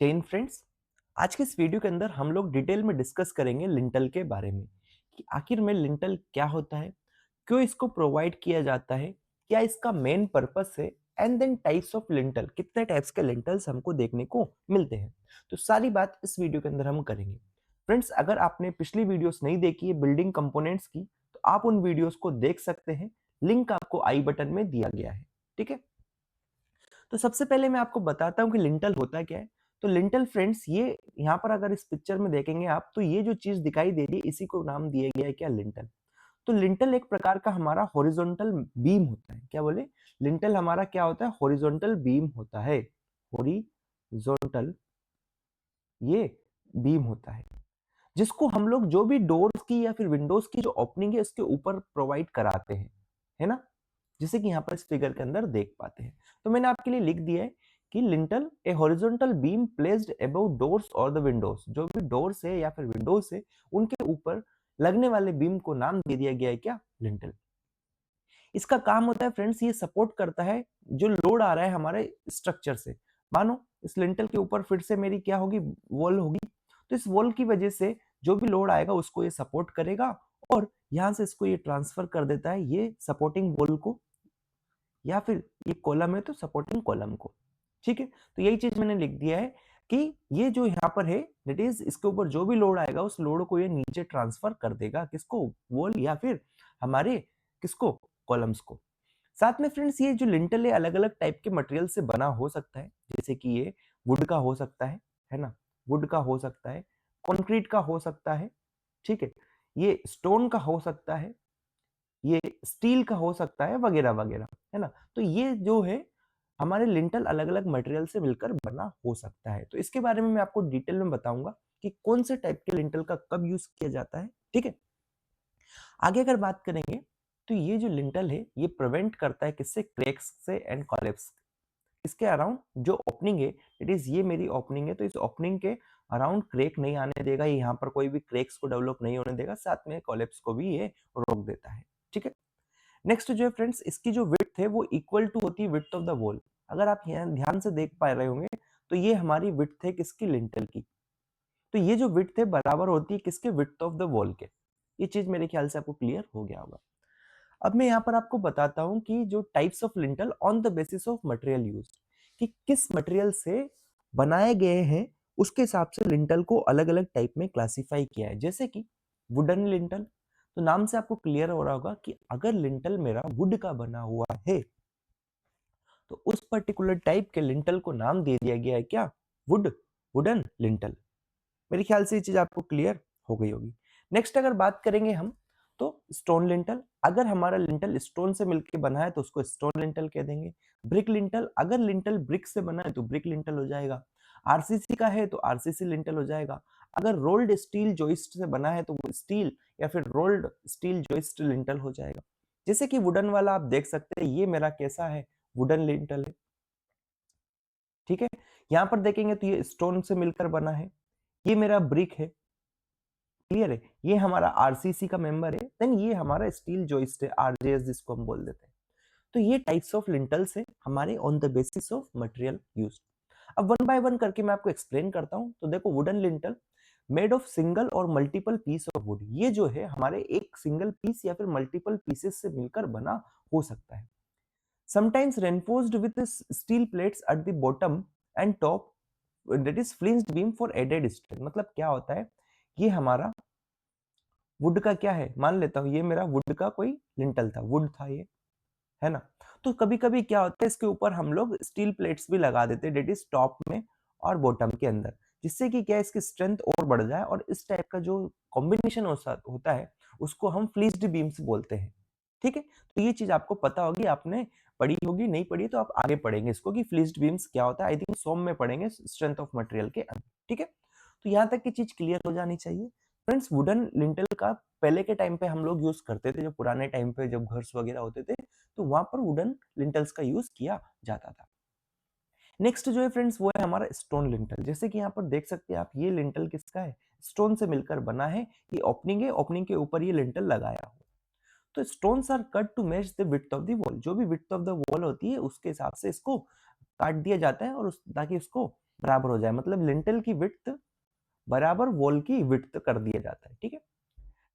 Chain friends, आज के इस वीडियो के अंदर हम लोग डिटेल में डिस्कस करेंगे लिंटल के बारे में कि आखिर में लिंटल क्या होता है, क्यों इसको प्रोवाइड किया जाता है, क्या इसका मेन पर्पस है and then types of lintel, कितने टाइप्स के लिंटल्स हमको देखने को मिलते हैं। तो सारी बात इस वीडियो के अंदर हम करेंगे। फ्रेंड्स, अगर आपने पिछली वीडियोस नहीं देखी है बिल्डिंग कंपोनेंट्स की, तो आप उन वीडियोस को देख सकते हैं। लिंक आपको आई बटन में दिया गया है। ठीक है, तो सबसे पहले मैं आपको बताता हूँ कि लिंटल होता क्या है। तो लिंटल फ्रेंड्स, ये यहाँ पर अगर इस पिक्चर में देखेंगे आप, तो ये जो चीज दिखाई दे रही है इसी को नाम दिया गया है क्या, लिंटल। तो लिंटल एक प्रकार का हमारा हॉरिजॉन्टल बीम होता है। क्या बोले? लिंटल हमारा क्या होता है? हॉरिजॉन्टल बीम होता है। हॉरिजॉन्टल ये बीम होता है जिसको हम लोग जो भी डोर्स की या फिर विंडोज की जो ओपनिंग है उसके ऊपर प्रोवाइड कराते हैं, है ना। जैसे कि यहाँ पर इस फिगर के अंदर देख पाते हैं। तो मैंने आपके लिए लिख दिया है कि लिंटल ए horizontal beam placed above doors और द विंडोज। जो भी डोर्स है या फिर विंडोज है उनके ऊपर लगने वाले बीम को नाम दे दिया गया है क्या, लिंटल। इसका काम होता है फ्रेंड्स, ये सपोर्ट करता है जो लोड आ रहा है हमारे स्ट्रक्चर से। मानो इस लिंटल के ऊपर फिर से मेरी क्या होगी, वॉल होगी। तो इस वॉल की वजह से जो भी लोड आएगा उसको ये सपोर्ट करेगा और यहां से इसको ये ट्रांसफर कर देता है ये सपोर्टिंग वॉल को, या फिर ये कॉलम है तो सपोर्टिंग कॉलम को। ठीक है, तो यही चीज मैंने लिख दिया है कि ये जो यहाँ पर है दैट इज इसके ऊपर जो भी लोड आएगा उस लोड को ये नीचे ट्रांसफर कर देगा, किसको, वॉल या फिर हमारे किसको, कॉलम्स को। साथ में फ्रेंड्स, ये जो लिंटल है अलग अलग टाइप के मटेरियल से बना हो सकता है। जैसे कि ये वुड का हो सकता है ना, वुड का हो सकता है, कंक्रीट का हो सकता है, ठीक है, ये स्टोन का हो सकता है, ये स्टील का हो सकता है, वगैरह वगैरह, है ना। तो ये जो है हमारे लिंटल अलग अलग मटेरियल से मिलकर बना हो सकता है। तो इसके बारे में मैं आपको डिटेल में बताऊंगा कि कौन से टाइप के लिंटल का कब यूज किया जाता है। ठीक है, आगे अगर बात करेंगे तो ये जो लिंटल है ये प्रिवेंट करता है किससे, क्रैक्स से एंड कॉलेप्स। इसके अराउंड जो ओपनिंग है, इट इज ये मेरी ओपनिंग है, तो इस ओपनिंग के अराउंड क्रैक नहीं आने देगा, यहाँ पर कोई भी क्रैक्स को डेवलप नहीं होने देगा, साथ में कॉलेप्स को भी ये रोक देता है। ठीक है, नेक्स्ट जो है फ्रेंड्स, इसकी जो विड्थ है वो इक्वल टू होती है विड्थ ऑफ द वॉल। अगर आप यहाँ ध्यान से देख पा रहे होंगे तो ये हमारी विड्थ है किसकी, लिंटल की। तो ये जो विड्थ है बराबर होती है किसके, विड्थ ऑफ द वॉल के। ये चीज मेरे ख्याल से आपको क्लियर हो गया होगा। अब मैं यहाँ पर आपको बताता हूँ कि जो types of lintel on the basis of material use, कि किस मटेरियल से बनाए गए हैं उसके हिसाब से लिंटल को अलग अलग टाइप में क्लासिफाई किया है। जैसे कि वुडन लिंटल, तो नाम से आपको क्लियर हो रहा होगा कि अगर लिंटल मेरा वुड का बना हुआ है तो उस पर्टिकुलर टाइप के लिंटल को नाम दे दिया गया है क्या, वुड, वुडन लिंटल। मेरे ख्याल से ये चीज आपको क्लियर हो गई होगी। नेक्स्ट अगर बात करेंगे हम, तो स्टोन लिंटल, अगर हमारा लिंटल स्टोन से मिलकर बना है तो उसको स्टोन लिंटल कह देंगे। ब्रिक लिंटल, अगर लिंटल ब्रिक से बना है तो ब्रिक लिंटल हो जाएगा। आरसीसी का है तो आरसीसी लिंटल हो जाएगा। अगर रोल्ड स्टील जॉइस्ट से बना है तो वो स्टील या फिर रोल्ड स्टील जॉइस्ट लिंटल हो जाएगा। जैसे कि वुडन वाला आप देख सकते हैं, ये मेरा कैसा है, वुडन लिंटल है। ठीक है, यहां पर देखेंगे तो ये स्टोन से मिलकर बना है, ये मेरा ब्रिक है। क्लियर है, ये हमारा आरसीसी का मेंबर है, देन ये हमारा स्टील जॉइस्ट है, आरजेएस जिसको हम बोल देते हैं। तो ये टाइप्स ऑफ लिंटल्स है हमारे on the basis of material used. अब वन बाय वन करके मैं आपको एक्सप्लेन करता हूं। तो देखो, wooden lintel made of single और मल्टीपल पीस ऑफ वुड, ये जो है हमारे एक सिंगल पीस या फिर मल्टीपल पीसेस से मिलकर बना हो सकता है। Sometimes reinforced with steel plates at the bottom and top, that is flanged beam for added strength. मतलब क्या होता है, ये हमारा वुड का क्या है, मान लेता हूं ये मेरा वुड का कोई लिंटल था, वुड था ये, है ना। तो कभी कभी क्या होता है, इसके ऊपर हम लोग स्टील प्लेट्स भी लगा देते हैं, डेट इज टॉप में और बॉटम के अंदर, जिससे कि क्या इसकी स्ट्रेंथ और बढ़ जाए। और इस टाइप का जो कॉम्बिनेशन होता है उसको हम फ्लीस्ड बीम्स बोलते हैं। ठीक है, तो ये चीज आपको पता होगी, आपने पढ़ी होगी, नहीं पढ़ी तो आप आगे पढ़ेंगे इसको कि फ्लीस्ड बीम्स क्या होता है। आई थिंक सोम में पढ़ेंगे स्ट्रेंथ ऑफ मटेरियल के अंदर। ठीक है, तो यहाँ तक की चीज क्लियर हो जानी चाहिए। फ्रेंड्स, वुडन लिंटल का पहले के टाइम पे हम लोग यूज करते थे, जो पुराने टाइम पे जब घर वगैरह होते थे तो वहां पर वुडन लिंटल्स का यूज किया जाता था। नेक्स्ट जो है फ्रेंड्स वो है हमारा स्टोन लिंटल। जैसे कि यहाँ पर देख सकते हैं आप, ये लिंटल किसका है, स्टोन से मिलकर बना है। ये ओपनिंग है, ओपनिंग के ऊपर ये लिंटल लगाया हो। तो stones are cut to match the width of the wall, जो भी विड्थ ऑफ द वॉल होती है उसके हिसाब से इसको काट दिया जाता है और ताकि उसको बराबर हो जाए, मतलब लिंटल की विड्थ बराबर वॉल की विड्थ कर दिया जाता है। ठीक है,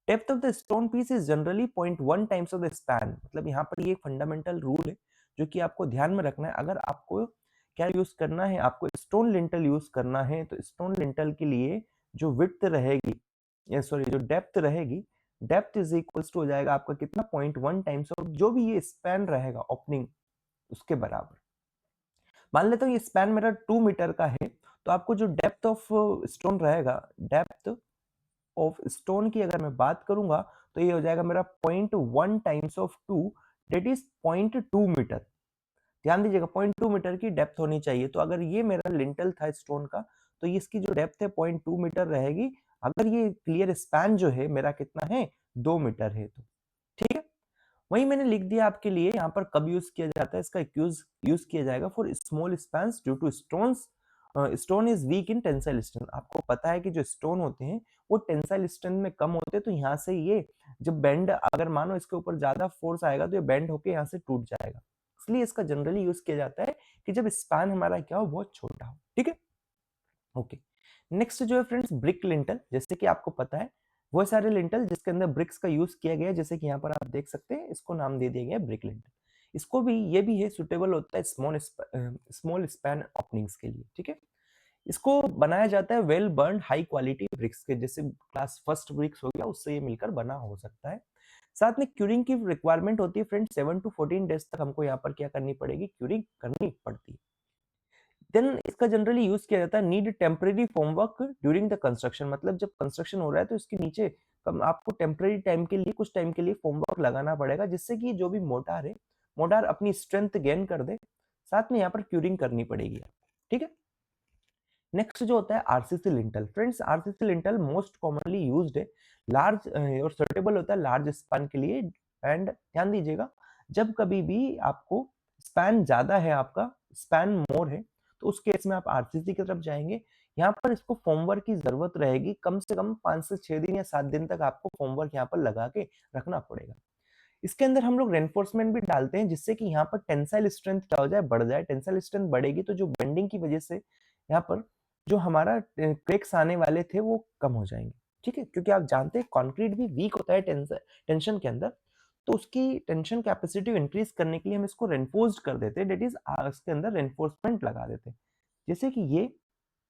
depth of the stone piece is generally 0.1 times of the span, मतलब यहाँ पर ये फंडामेंटल रूल है जो कि आपको ध्यान में रखना है। अगर आपको क्या यूज करना है, आपको स्टोन लिंटल यूज करना है, तो स्टोन लिंटल के लिए जो विड्थ रहेगी, या सॉरी जो डेप्थ रहेगी, डेप्थ इज इक्वल्स टू हो जाएगा आपका कितना, 0.1 टाइम्स ऑफ जो भी ये स्पैन रहेगा ओपनिंग उसके बराबर। मान लेता हूँ ये स्पैन मेरा 2 मीटर का है, तो आपको जो डेप्थ ऑफ स्टोन रहेगा, डेप्थ ऑफ स्टोन की अगर मैं बात करूंगा, तो ये हो जाएगा मेरा 0.1 times of 2, that is 0.2 metre. ध्यान दीजिएगा 0.2 मीटर की डेप्थ होनी चाहिए। तो अगर ये मेरा लिंटल था स्टोन का, तो इसकी जो डेप्थ है 0.2 मीटर रहेगी। अगर ये क्लियर स्पैन जो है मेरा कितना है, 2 मीटर है, तो ठीक है। वही मैंने लिख दिया आपके लिए यहाँ पर कब यूज किया जाता है, इसका यूज किया जाएगा for small spans due to stones, stone is weak in tensile strength. आपको पता है कि जो स्टोन होते हैं वो टेंसाइल स्ट्रेंथ में कम होते हैं, तो यहाँ से ये जब बेंड, अगर मानो इसके ऊपर ज्यादा फोर्स आएगा तो ये बेंड होके यहाँ से टूट जाएगा। इसलिए इसका जनरली यूज किया जाता है कि जब स्पैन हमारा क्या हो, बहुत छोटा हो। ठीक है, ओके। नेक्स्ट जो है फ्रेंड्स, ब्रिक लिंटल। जैसे कि आपको पता है वो सारे लिंटल जिसके अंदर ब्रिक्स का यूज किया गया है, जैसे कि यहाँ पर आप देख सकते हैं, इसको नाम दे दिया गया है ब्रिक लिंटल। इसको भी, ये भी है, सुटेबल होता है स्मॉल स्पैन ओपनिंग्स के लिए। ठीक है, इसको बनाया जाता है well burn high quality bricks के, जैसे क्लास फर्स्ट ब्रिक्स हो गया, उससे ये मिलकर बना हो सकता है। साथ में क्यूरिंग की रिक्वायरमेंट होती है फ्रेंड्स, 7 to 14 डेज तक हमको यहाँ पर क्या करनी पड़ेगी, क्यूरिंग करनी पड़ती है। देन इसका जनरली यूज किया जाता है need temporary formwork during the construction, मतलब जब कंस्ट्रक्शन हो रहा है तो इसके नीचे आपको टेम्परेरी टाइम के लिए, कुछ टाइम के लिए फॉर्मवर्क लगाना पड़ेगा, जिससे कि जो भी मोटार है, मोटार अपनी स्ट्रेंथ गेन कर दे। साथ में यहाँ पर क्यूरिंग करनी पड़ेगी। ठीक है, नेक्स्ट जो होता है RCC lintel. Friends, RCC lintel most commonly used है, लार्ज और सुटेबल होता है लार्ज स्पैन के लिए। एंड ध्यान दीजिएगा, जब कभी भी आपको स्पैन ज्यादा है, आपका स्पैन मोर है, तो उस केस में आप आरसीसी की तरफ जाएंगे। यहाँ पर इसको फॉर्मवर्क की जरूरत रहेगी, कम से कम 5 से 6 दिन या 7 दिन तक आपको फॉर्मवर्क यहाँ पर लगा के रखना पड़ेगा। इसके अंदर हम लोग रेनफोर्समेंट भी डालते हैं, जिससे कि यहाँ पर टेंसाइल स्ट्रेंथ क्या हो जाए, बढ़ जाए। टेंसाइल स्ट्रेंथ बढ़ेगी तो जो बेंडिंग की वजह से यहाँ पर जो हमारा क्रैक्स आने वाले थे वो कम हो जाएंगे। ठीक है, क्योंकि आप जानते हैं कॉन्क्रीट भी वीक होता है टेंशन के अंदर, तो उसकी टेंशन कैपेसिटी इंक्रीज करने के लिए हम इसको रेनफोर्स्ड कर देते हैं, डेट इज इसके अंदर रेनफोर्समेंट लगा देते हैं। जैसे कि ये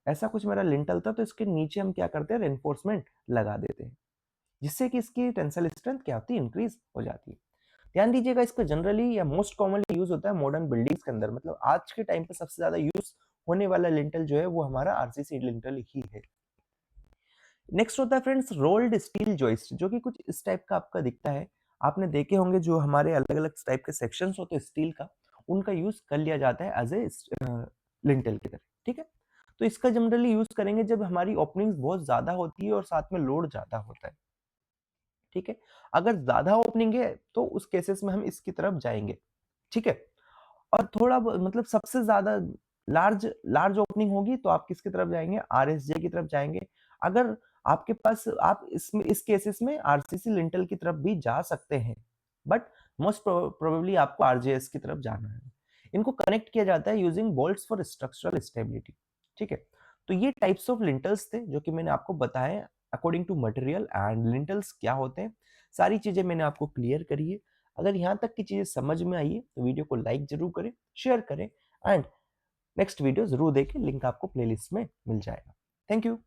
ऐसा कुछ मेरा लिंटल था, तो इसके नीचे हम क्या करते हैं, रेनफोर्समेंट लगा देते हैं, जिससे कि इसकी टेंसाइल स्ट्रेंथ क्या होती है, इंक्रीज हो जाती है। ध्यान दीजिएगा, इसका जनरली या मोस्ट कॉमनली यूज होता है मॉडर्न बिल्डिंग्स के अंदर, मतलब आज के टाइम पे सबसे ज्यादा यूज होने वाला लिंटल जो है वो हमारा आरसीसी लिंटल ही है। नेक्स्ट होता है फ्रेंड्स रोल्ड स्टील जॉइस्ट, जो कि कुछ इस टाइप का आपका दिखता है। आपने देखे होंगे जो हमारे अलग अलग टाइप के सेक्शंस होते हैं स्टील का, उनका यूज कर लिया जाता है एज ए लिंटल की तरह। ठीक है, तो इसका जनरली यूज करेंगे जब हमारी ओपनिंग्स बहुत ज्यादा होती है और साथ में लोड ज्यादा होता है। ठीक है, अगर ज्यादा ओपनिंग है तो उस केसेस में हम इसकी तरफ जाएंगे। ठीक है, और थोड़ा मतलब सबसे ज्यादा लार्ज लार्ज ओपनिंग होगी तो आप किसकी तरफ जाएंगे, आरएसजे की तरफ जाएंगे। अगर आपके पास, आप इसमें इस केसेस में आरसीसी लिंटल की तरफ भी जा सकते हैं, बट मोस्ट प्रोबेबली आपको आरजेएस की तरफ जाना है। इनको कनेक्ट किया जाता है using bolts for structural stability. ठीक है, तो ये टाइप्स ऑफ लिंटल्स थे जो कि मैंने आपको बताए according to material and lintels क्या होते हैं। सारी चीजें मैंने आपको क्लियर करी है। अगर यहाँ तक की चीजें समझ में आई है तो वीडियो को लाइक जरूर करें, शेयर करें, एंड नेक्स्ट वीडियो जरूर देखें, लिंक आपको प्लेलिस्ट में मिल जाएगा। Thank you.